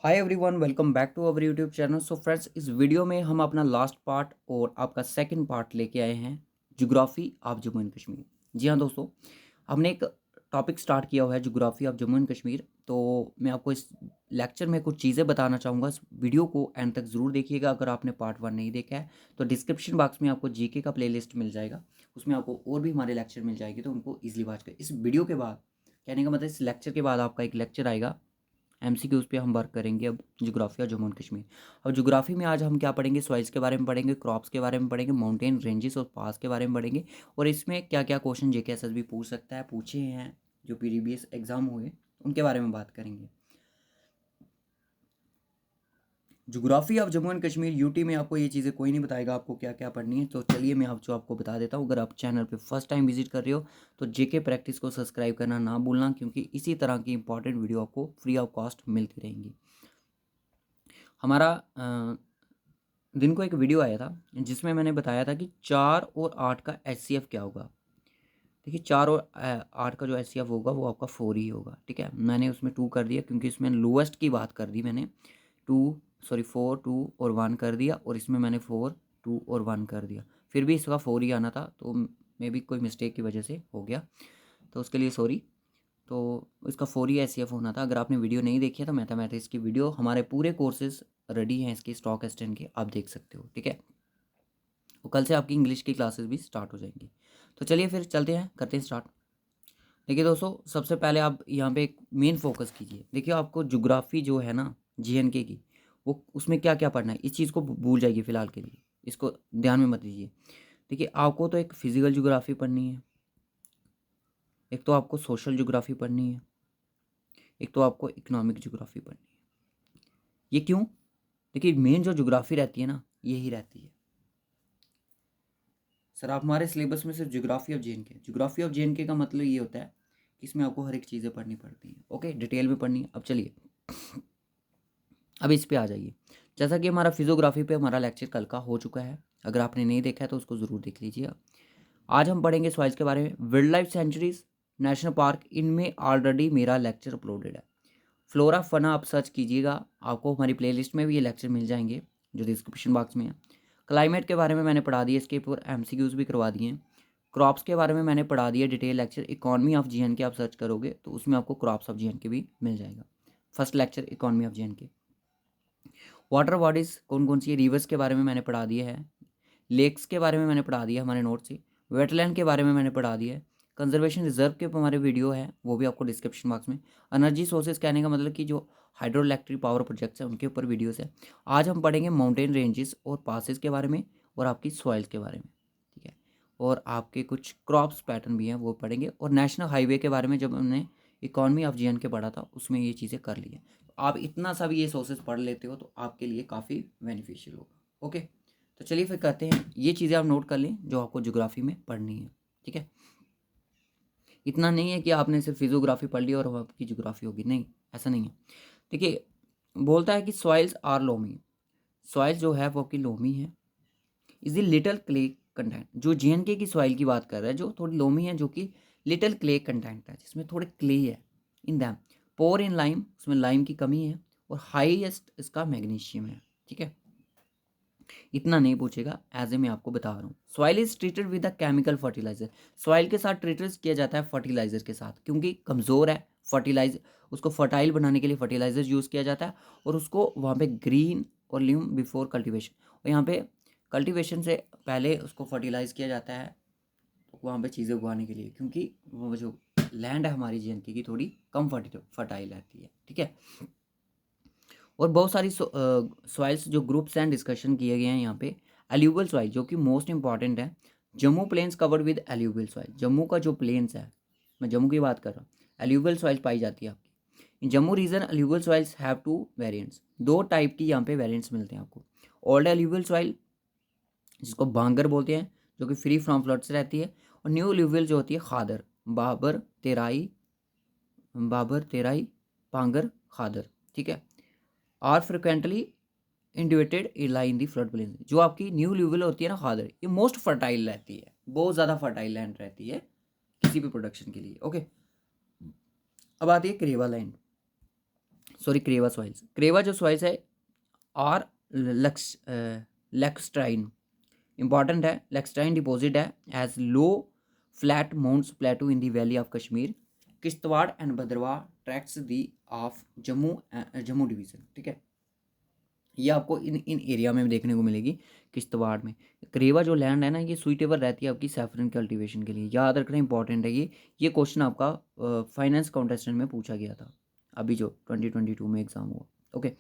Hi everyone, welcome back to our YouTube channel. So friends, इस video में हम अपना लास्ट पार्ट और आपका सेकंड पार्ट लेके आए हैं, geography of Jammu and Kashmir. जी हाँ दोस्तों, हमने एक टॉपिक स्टार्ट किया हुआ है geography of Jammu and Kashmir. तो मैं आपको इस लेक्चर में कुछ चीज़ें बताना चाहूँगा। इस वीडियो को एंड तक ज़रूर देखिएगा। अगर आपने पार्ट 1 नहीं देखा है तो डिस्क्रिप्शन बॉक्स में आपको जीके का प्लेलिस्ट मिल जाएगा, उसमें आपको और भी हमारे लेक्चर मिल जाएगी, तो उनको ईजिली वॉच करें। इस वीडियो के बाद, कहने का मतलब इस लेक्चर के बाद आपका एक लेक्चर आएगा एमसीक्यूज़ पे, हम वर्क करेंगे अब ज्योग्राफी और जम्मू एंड कश्मीर। अब ज्योग्राफी में आज हम क्या पढ़ेंगे, सॉइल्स के बारे में पढ़ेंगे, क्रॉप्स के बारे में पढ़ेंगे, माउंटेन रेंजेस और पास के बारे में पढ़ेंगे। और इसमें क्या क्या क्वेश्चन जेके एसएसबी पूछ सकता है, पूछे हैं जो प्रीवियस एग्जाम हुए, उनके बारे में बात करेंगे। Geography of Jammu and Kashmir UT में आपको ये चीज़ें कोई नहीं बताएगा आपको क्या क्या पढ़नी है। तो चलिए मैं आपको बता देता हूँ। अगर आप चैनल पे फर्स्ट टाइम विजिट कर रहे हो तो जेके प्रैक्टिस को सब्सक्राइब करना ना भूलना, क्योंकि इसी तरह की इंपॉर्टेंट वीडियो आपको फ्री ऑफ कॉस्ट मिलती रहेंगी। हमारा दिन को एक वीडियो आया था जिसमें मैंने बताया था कि 4 और 8 का एचसीएफ क्या होगा। देखिए 4 और 8 का जो एचसीएफ होगा वो आपका 4 ही होगा। ठीक है, मैंने उसमें 2 कर दिया क्योंकि इसमें लोएस्ट की बात कर दी मैंने। 4 2 और 1 कर दिया, और इसमें मैंने 4 2 और 1 कर दिया। फिर भी इसका 4 ही आना था, तो मे बी कोई मिस्टेक की वजह से हो गया, तो उसके लिए सॉरी। तो इसका 4 ही एचसीएफ होना था। अगर आपने वीडियो नहीं देखी है तो मैथमेटिक्स की वीडियो, हमारे पूरे कोर्सेज रेडी हैं इसकी, स्टॉक एक्सटेंड के, आप देख सकते हो। ठीक है, तो कल से आपकी इंग्लिश की क्लासेस भी स्टार्ट हो जाएंगी। तो चलिए फिर चलते हैं, करते हैं स्टार्ट। देखिए दोस्तों, सबसे पहले आप यहाँ पे एक मेन फोकस कीजिए। देखिए आपको ज्योग्राफी जो है ना, जीएनके की, वो उसमें क्या क्या पढ़ना है, इस चीज़ को भूल जाइए फिलहाल के लिए, इसको ध्यान में मत दीजिए। देखिए आपको तो एक फिजिकल ज्योग्राफी पढ़नी है, एक तो आपको सोशल ज्योग्राफी पढ़नी है, एक तो आपको इकोनॉमिक ज्योग्राफी पढ़नी है। ये क्यों? देखिए मेन जो ज्योग्राफी रहती है ना, यही रहती है। सर आप हमारे सिलेबस में सिर्फ geography of JNK, geography of JNK का मतलब ये होता है कि इसमें आपको हर एक चीज़ें पढ़नी पड़ती हैं। ओके, डिटेल में पढ़नी है। अब चलिए, अब इस पे आ जाइए। जैसा कि हमारा फिजियोग्राफी पे हमारा लेक्चर कल का हो चुका है, अगर आपने नहीं देखा है तो उसको ज़रूर देख लीजिए। आज हम पढ़ेंगे सॉइल्स के बारे में। Wild life sanctuaries, national park, इनमें ऑलरेडी मेरा लेक्चर अपलोडेड है। फ्लोरा फना आप सर्च कीजिएगा, आपको हमारी प्लेलिस्ट में भी ये लेक्चर मिल जाएंगे जो डिस्क्रिप्शन बॉक्स में है। क्लाइमेट के बारे में मैंने पढ़ा दिया, इसके ऊपर एमसीक्यूज भी करवा दिए हैं। क्रॉप्स के बारे में मैंने पढ़ा दिया detail lecture. Economy of GNK आप सर्च करोगे तो उसमें आपको क्रॉप्स ऑफ जीएनके भी मिल जाएगा। First lecture economy of GNK. Water bodies कौन कौन सी है, रिवर्स के बारे में मैंने पढ़ा दिया है। लेक्स के बारे में मैंने पढ़ा दिया हमारे नोट से। वेटलैंड के बारे में मैंने पढ़ा दिया है। कंजर्वेशन रिजर्व के हमारे वीडियो है, वो भी आपको डिस्क्रिप्शन बॉक्स में। एनर्जी सोर्सेज कहने का मतलब कि जो हाइड्रो इलेक्ट्रिक पावर प्रोजेक्ट्स हैं उनके ऊपर वीडियोस है। आज हम पढ़ेंगे माउंटेन रेंजेस और पासेस के बारे में, और आपकी सॉइल्स के बारे में। ठीक है, और आपके कुछ क्रॉप्स पैटर्न भी हैं वो पढ़ेंगे। और नेशनल हाईवे के बारे में जब हमने इकॉनमी ऑफ जीएन के पढ़ा था उसमें ये चीज़ें कर ली हैं। आप इतना सा भी ये सोर्सेज पढ़ लेते हो तो आपके लिए काफ़ी बेनिफिशियल होगा। ओके, तो चलिए फिर करते हैं। ये चीज़ें आप नोट कर लें जो आपको ज्योग्राफी में पढ़नी है। ठीक है, इतना नहीं है कि आपने सिर्फ फिजियोग्राफी पढ़ ली और अब आपकी ज्योग्राफी होगी, नहीं, ऐसा नहीं है। देखिए बोलता है कि सॉइल्स आर लोमी, सॉइल जो है वो आपकी लोमी है। Is the little clay content, जो जेएनके की सॉइल की बात कर रहा है जो थोड़ी लोमी है, जो कि लिटिल क्ले कंटेंट है, जिसमें थोड़े क्ले है in them. Pour in lime, उसमें लाइम की कमी है। और हाईएस्ट इसका मैग्नीशियम है। ठीक है, इतना नहीं पूछेगा, एज ए मैं आपको बता रहा हूँ। Soil is treated with a chemical fertiliser, soil के साथ ट्रीटेड किया जाता है फर्टिलाइजर के साथ, क्योंकि कमज़ोर है। फर्टिलाइजर, उसको फर्टाइल बनाने के लिए फर्टिलाइजर यूज़ किया जाता है, और उसको वहाँ पे ग्रीन और ल्यूम बिफोर कल्टीवेशन, और यहाँ पे कल्टीवेशन से पहले उसको फर्टिलाइज किया जाता है वहाँ पे चीज़ें उगाने के लिए, क्योंकि वो जो लैंड है हमारी जेएनके की थोड़ी कम फर्टाइल रहती है। ठीक है, और बहुत सारी सॉइल्स जो ग्रुप्स एंड डिस्कशन किए गए हैं यहाँ पे। एल्यूवियल सॉइल जो कि मोस्ट इंपॉर्टेंट है, Jammu plains covered with alluvial soil, Jammu का जो प्लेन्स है, मैं जम्मू की बात कर रहा हूँ, एल्यूवियल सॉइल पाई जाती है आपकी। In Jammu region alluvial soils have two variants, दो टाइप की यहाँ पे वेरिएंट्स मिलते हैं आपको। ओल्ड एल्यूवियल सॉइल जिसको बांगर बोलते हैं, जो कि फ्री फ्रॉम फ्लड्स रहती है। और न्यू एल्यूवियल जो होती है खादर, बाबर तेराई, बाबर तेराई, पांगर, खादर। ठीक है, are frequently inundated lie in the flood plain, जो आपकी न्यू ल्यूविल होती है ना खादर, ये मोस्ट फर्टाइल रहती है, बहुत ज़्यादा फर्टाइल लैंड रहती है किसी भी प्रोडक्शन के लिए। ओके, अब आती है Karewa land. Sorry Karewa soils, Karewa जो सॉइल्स है और लेक्सट्राइन इंपॉर्टेंट है, लेक्सट्राइन डिपॉजिट है as low flat mounts plateau in the valley of Kashmir, Kishtwar and Bhadarwah tracts the of Jammu division. ठीक है, ये आपको इन एरिया में देखने को मिलेगी। किश्तवाड़ में करेवा जो लैंड है ना, ये सुइटेबल रहती है आपकी सैफरन कल्टीवेशन के लिए, याद रखना इंपॉर्टेंट है ये क्वेश्चन आपका फाइनेंस कॉन्टेस्टेंट में पूछा गया था अभी जो 2022 में एग्जाम हुआ। Okay,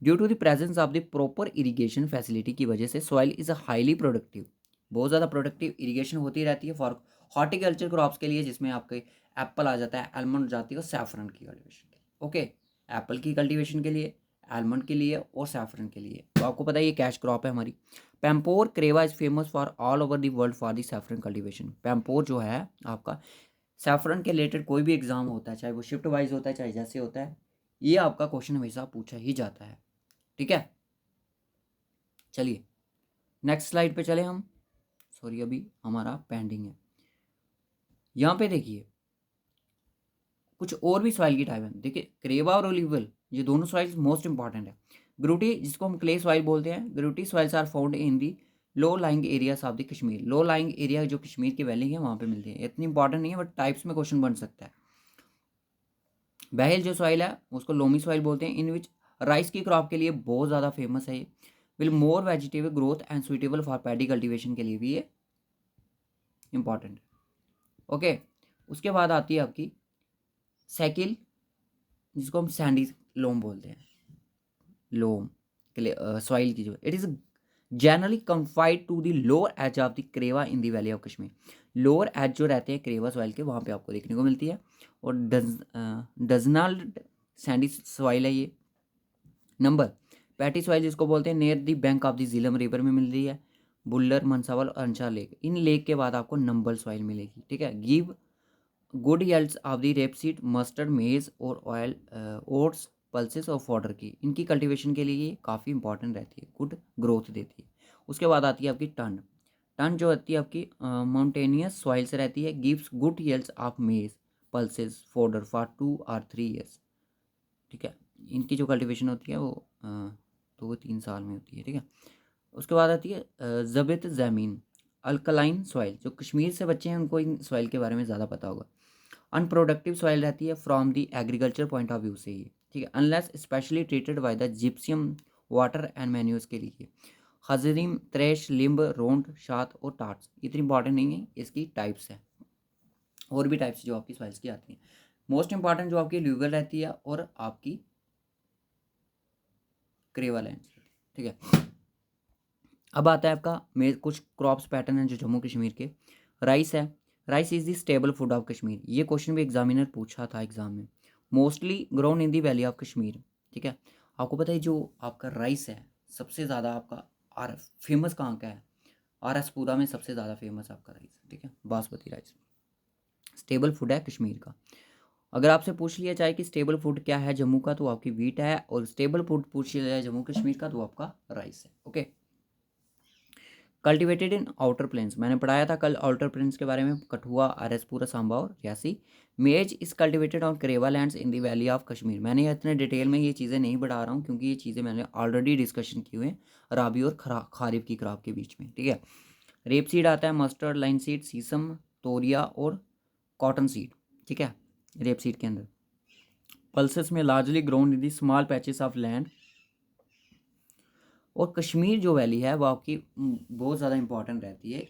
due to the presence of the proper irrigation facility की वजह से सॉइल इज़ हाईली प्रोडक्टिव, बहुत ज़्यादा प्रोडक्टिव इरीगेशन होती रहती है फॉर हॉर्टिकल्चर क्रॉप्स के लिए, जिसमें आपके एप्पल आ जाता है, आलमंड जाती है और सैफरन की कल्टिवेशन के लिए। ओके, एप्पल की कल्टिवेशन के लिए, आलमंड के लिए और सैफरन के लिए। तो आपको पता है ये कैश क्रॉप है हमारी। Pampore karewa is famous for all over the world for the saffron cultivation. Pampore जो है आपका सैफरन के रिलेटेड कोई भी एग्जाम होता है, चाहे वो शिफ्ट वाइज होता है चाहे जैसे होता है, ये आपका क्वेश्चन हमेशा पूछा ही जाता है। ठीक है, चलिए नेक्स्ट स्लाइड पे चले हम। सॉरी अभी हमारा पेंडिंग है। यहाँ पे देखिए कुछ और भी सॉइल की टाइप है। देखिए करेवा और ओलिवल ये दोनों सॉइल्स मोस्ट इंपॉर्टेंट है। ग्रूटी जिसको हम क्ले सॉइल बोलते हैं, gurti soils are found in the low lying areas of the Kashmir. Low lying area जो कश्मीर की वैली है वहाँ पे मिलती है। इतनी इंपॉर्टेंट नहीं है बट टाइप्स में क्वेश्चन बन सकता है। बहल जो सॉइल है उसको लोमी सॉइल बोलते हैं, इन विच राइस की क्रॉप के लिए बहुत ज़्यादा फेमस है ये। Will more vegetable growth and suitable for paddy cultivation के लिए भी ये इंपॉर्टेंट। ओके, उसके बाद आती है आपकी साइकिल जिसको हम सैंडी लोम बोलते हैं, लोम सॉइल की जो it is generally confined to the lower edge of the karewa in the valley of Kashmir. Lower edge जो रहते हैं करेवा सॉइल के वहाँ पे आपको देखने को मिलती है। और डजनल सैंडी सॉइल है ये। नंबर पैटी सॉइल जिसको बोलते हैं near the bank of the Jhelum river में मिल रही है, बुल्लर मनसावल और अंशार लेक। इन लेक के बाद आपको नंबल सॉइल मिलेगी। ठीक है, give good yields of the rapeseed mustard मेज और ऑयल ओट्स पल्सेस और फॉडर की, इनकी कल्टीवेशन के लिए ये काफ़ी इंपॉर्टेंट रहती है, गुड ग्रोथ देती है। उसके बाद आती है आपकी टन। टन जो होती है आपकी माउंटेनियस सॉइल से रहती है, गिव्स गुड यील्ड्स ऑफ मेज पल्सेस फॉडर फॉर 2 और 3 ईयर्स। ठीक है, इनकी जो कल्टीवेशन होती है वो 2-3 साल में होती है। ठीक है, उसके बाद आती है जबित ज़मीन अल्कलाइन सॉइल। जो कश्मीर से बच्चे हैं उनको इन सॉइल के बारे में ज़्यादा पता होगा। अनप्रोडक्टिव सॉइल रहती है from the agriculture point of view से ही। ठीक है, unless specially treated by the gypsum water and manures के लिए। हजरीम त्रेश लिम्ब रोंड शात और टाट्स इतनी इंपॉर्टेंट नहीं है, इसकी टाइप्स है और भी टाइप्स जो आपकी सॉइल्स की आती हैं। मोस्ट इंपॉर्टेंट जो आपकी ल्यूगल रहती है और आपकी क्रेवा लैंड। ठीक है, अब आता है आपका कुछ क्रॉप्स पैटर्न है जो जम्मू कश्मीर के। राइस है, rice is the stable food of Kashmir. ये क्वेश्चन भी एग्जामिनर पूछा था एग्जाम में। Mostly grown in the valley of Kashmir. ठीक है, आपको पता है जो आपका राइस है सबसे ज़्यादा आपका आर फेमस कहाँ का है, RS पूरा में सबसे ज़्यादा फेमस आपका राइस। ठीक है, बासमती राइस स्टेबल फूड है कश्मीर का। अगर आपसे पूछ लिया जाए कि स्टेबल फूड क्या है जम्मू का, तो आपकी वीट है, और स्टेबल फूड पूछ लिया जाए जम्मू कश्मीर का तो आपका राइस है। Okay, cultivated in outer plains, मैंने पढ़ाया था कल आउटर प्लेन्स के बारे में, कठुआ RS पूरा सांबा और Reasi. Maize is cultivated on karewa lands in the valley of Kashmir. मैंने ये इतने डिटेल में ये चीज़ें नहीं बढ़ा रहा हूँ क्योंकि ये चीज़ें मैंने ऑलरेडी डिस्कशन की हुई हैं राबी और खारिफ की क्रॉप के बीच में। ठीक है, रेप सीड आता है, मस्टर्ड, लाइन सीड, सीसम, तोरिया और कॉटन सीड। ठीक है, रेप सीड के अंदर पल्सेस में largely grown in the small patches of land. और कश्मीर जो वैली है वो आपकी बहुत ज़्यादा इंपॉर्टेंट रहती है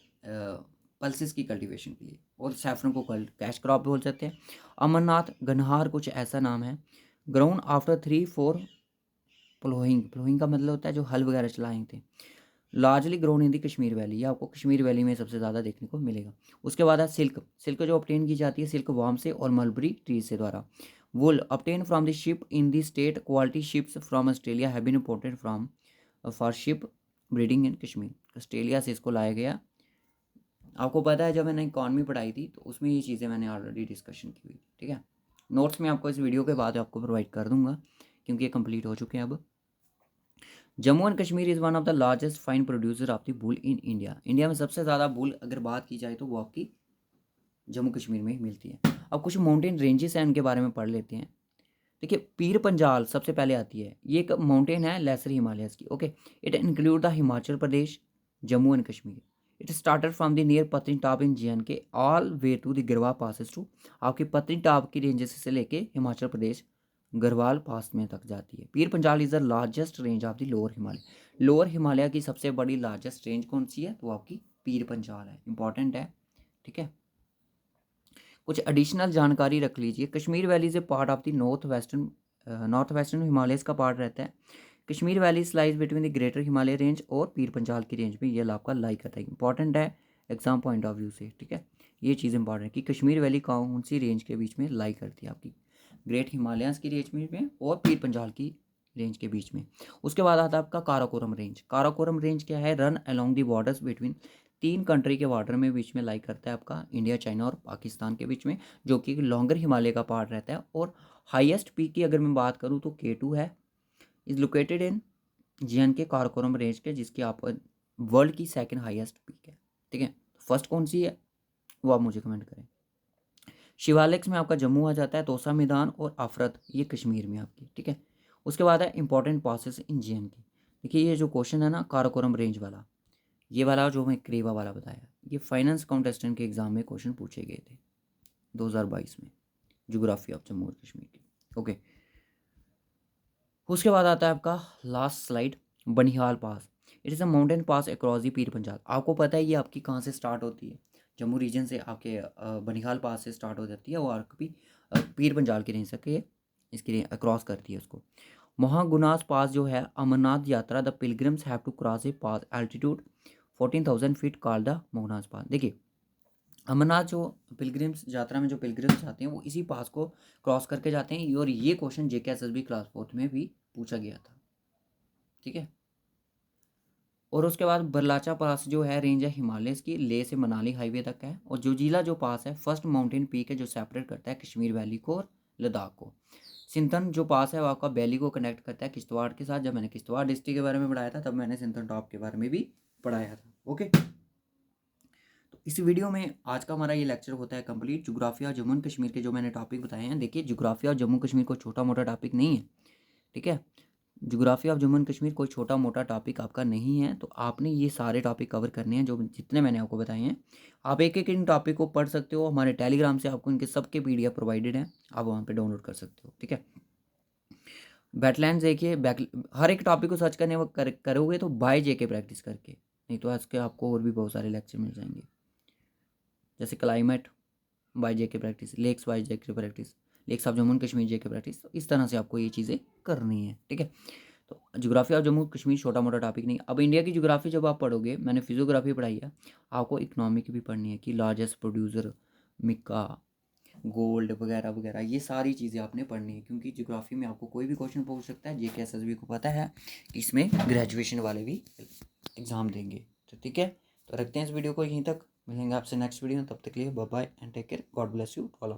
पल्सेस की कल्टीवेशन के लिए, और सैफरन को कैश क्रॉप बोल सकते हैं। अमरनाथ गनहार कुछ ऐसा नाम है। ग्राउंड आफ्टर 3-4 प्लोइंग, प्लोइंग का मतलब होता है जो हल वगैरह चलाए थे। Largely grown in the Kashmir valley, ये आपको कश्मीर वैली में सबसे ज़्यादा देखने को मिलेगा। उसके बाद है सिल्क। सिल्क जो ऑब्टेन की जाती है सिल्क वार्म से और मलबरी ट्री से द्वारा। Wool obtain from the sheep in the state, quality sheeps from Australia have been imported from for sheep breeding in Kashmir. Australia से इसको लाया गया। आपको पता है जब मैंने इकॉनमी पढ़ाई थी तो उसमें ये चीज़ें मैंने ऑलरेडी डिस्कशन की हुई थी। ठीक है, नोट्स में आपको इस वीडियो के बाद आपको प्रोवाइड कर दूंगा क्योंकि ये कंप्लीट हो चुके हैं अब। Jammu and Kashmir is one of the largest fine producer of the wool in India. India में सबसे ज़्यादा वूल अगर बात की जाए तो वो आपकी जम्मू कश्मीर में ही मिलती है। अब कुछ माउंटेन रेंजेस हैं उनके बारे में पढ़ लेते हैं। देखिए पीर पंजाल सबसे पहले आती है, ये एक माउंटेन है लेसर हिमालयस की। Okay, it include the Himachal Pradesh, Jammu and Kashmir. It started from the near Patnitop in JNK all way to the Garhwal passes to, आपकी पत्नीटाप की रेंजेस से लेके हिमाचल प्रदेश गढ़वाल पास में तक जाती है। Pir Panjal is the largest range of the lower Himalaya. Lower Himalaya की सबसे बड़ी लार्जेस्ट रेंज कौन सी है, तो आपकी पीर पंजाल है। इंपॉर्टेंट है, ठीक है। कुछ एडिशनल जानकारी रख लीजिए। Kashmir valley is a part of the north western Himalayas का पार्ट रहता है। Kashmir valley स्लाइज between the greater Himalaya range और पीर पंजाल की रेंज में, ये आपका लाई करता है। इंपॉर्टेंट है एग्जाम पॉइंट ऑफ व्यू से, ठीक है। ये चीज़ इंपॉर्टेंट है कि कश्मीर वैली कौन सी रेंज के बीच में लाई करती है, आपकी ग्रेट हिमालयंस की रेंज में और पीर पंजाल की रेंज के बीच में। उसके बाद आता है आपका काराकोरम रेंज। काराकोरम रेंज क्या है, run along the borders between, तीन कंट्री के बॉर्डर में बीच में लाई करता है आपका इंडिया, चाइना और पाकिस्तान के बीच में, जो कि लॉन्गर हिमालय का पार्ट रहता है। और हाईएस्ट पीक की अगर मैं बात करूँ तो K2 है, is located in JNK Karakoram range के, जिसकी आप वर्ल्ड की सेकंड हाईएस्ट पीक है, ठीक है। फर्स्ट कौन सी है वो आप मुझे कमेंट करें। शिवालिक्स में आपका जम्मू आ जाता है, तोसा मैदान और आफरत ये कश्मीर में आपकी, ठीक है। उसके बाद है इंपॉर्टेंट पासेस इन JNK। देखिए ये जो क्वेश्चन है ना काराकोरम रेंज वाला, ये वाला जो मैं क्रेवा वाला बताया, ये फाइनेंस कॉन्टेस्टेंट के एग्जाम में क्वेश्चन पूछे गए थे 2022 में, ज्योग्राफी ऑफ जम्मू और कश्मीर की। ओके, उसके बाद आता है आपका last slide, Banihal pass. It is a mountain pass across the Pir Panjal. आपको पता है ये आपकी कहाँ से स्टार्ट होती है, जम्मू रीजन से आपके बनिहाल पास से स्टार्ट हो जाती है, वो आपकी पीर पंजाल की रेंज तक ये इसकी क्रॉस करती है उसको। महागुनास पास जो है, Amarnath Yatra the pilgrims have to cross a pass altitude 14,000 feet called the Mahagunas pass. देखिए अमरनाथ जो पिलग्रिम्स यात्रा में जो पिलग्रिम्स जाते हैं वो इसी पास को क्रॉस करके जाते हैं, और ये क्वेश्चन JKSSB क्लास 4 में भी पूछा गया था, ठीक है। और उसके बाद बरलाचा पास जो है रेंज है हिमालय की, लेह से मनाली हाईवे तक है। और जोजिला जो पास है फर्स्ट माउंटेन पीक है जो सेपरेट करता है कश्मीर वैली को और लद्दाख को। सिंथन जो पास है वो आपका वैली को कनेक्ट करता है किश्तवाड़ के साथ। जब मैंने किश्तवाड़ डिस्ट्रिक्ट के बारे में पढ़ाया था तब मैंने सिंथन टॉप के बारे में भी पढ़ाया था। ओके, तो इस वीडियो में आज का हमारा ये लेक्चर होता है कंप्लीट। ज्योग्राफिया जम्मू एंड कश्मीर के जो मैंने टॉपिक बताए हैं, देखिए ज्योग्राफिया जम्मू कश्मीर को छोटा मोटा टॉपिक नहीं है, ठीक है। Geography of Jammu and Kashmir कोई छोटा मोटा टॉपिक आपका नहीं है, तो आपने ये सारे टॉपिक कवर करने हैं जो जितने मैंने आपको बताए हैं। आप एक एक इन टॉपिक को पढ़ सकते हो, हमारे टेलीग्राम से आपको इनके सबके PDF प्रोवाइडेड हैं, आप वहाँ पे डाउनलोड कर सकते हो, ठीक है। बैटलैंड्स देखिए, हर एक टॉपिक को सर्च करने वो करोगे तो बाय JK प्रैक्टिस करके, नहीं तो आज के आपको और भी बहुत सारे लेक्चर मिल जाएंगे, जैसे climate by JK practice, lakes by JK practice, lakes of Jammu and Kashmir JK practice. तो इस तरह से आपको ये चीज़ें करनी है, ठीक है। तो ज्योग्राफी ऑफ जम्मू कश्मीर छोटा मोटा टॉपिक नहीं। अब इंडिया की ज्योग्राफी जब आप पढ़ोगे, मैंने फिजियोग्राफी पढ़ाई है, आपको इकोनॉमिक भी पढ़नी है कि लार्जेस्ट प्रोड्यूसर मिका, गोल्ड वगैरह वगैरह, ये सारी चीज़ें आपने पढ़नी है, क्योंकि ज्योग्राफी में आपको कोई भी क्वेश्चन पूछ सकता है। JKSSB को पता है कि इसमें ग्रेजुएशन वाले भी एग्ज़ाम देंगे, तो ठीक है। तो रखते हैं इस वीडियो को यहीं तक, मिलेंगे आपसे नेक्स्ट वीडियो में, तब तक के लिए bye bye and take care, God bless you all of you.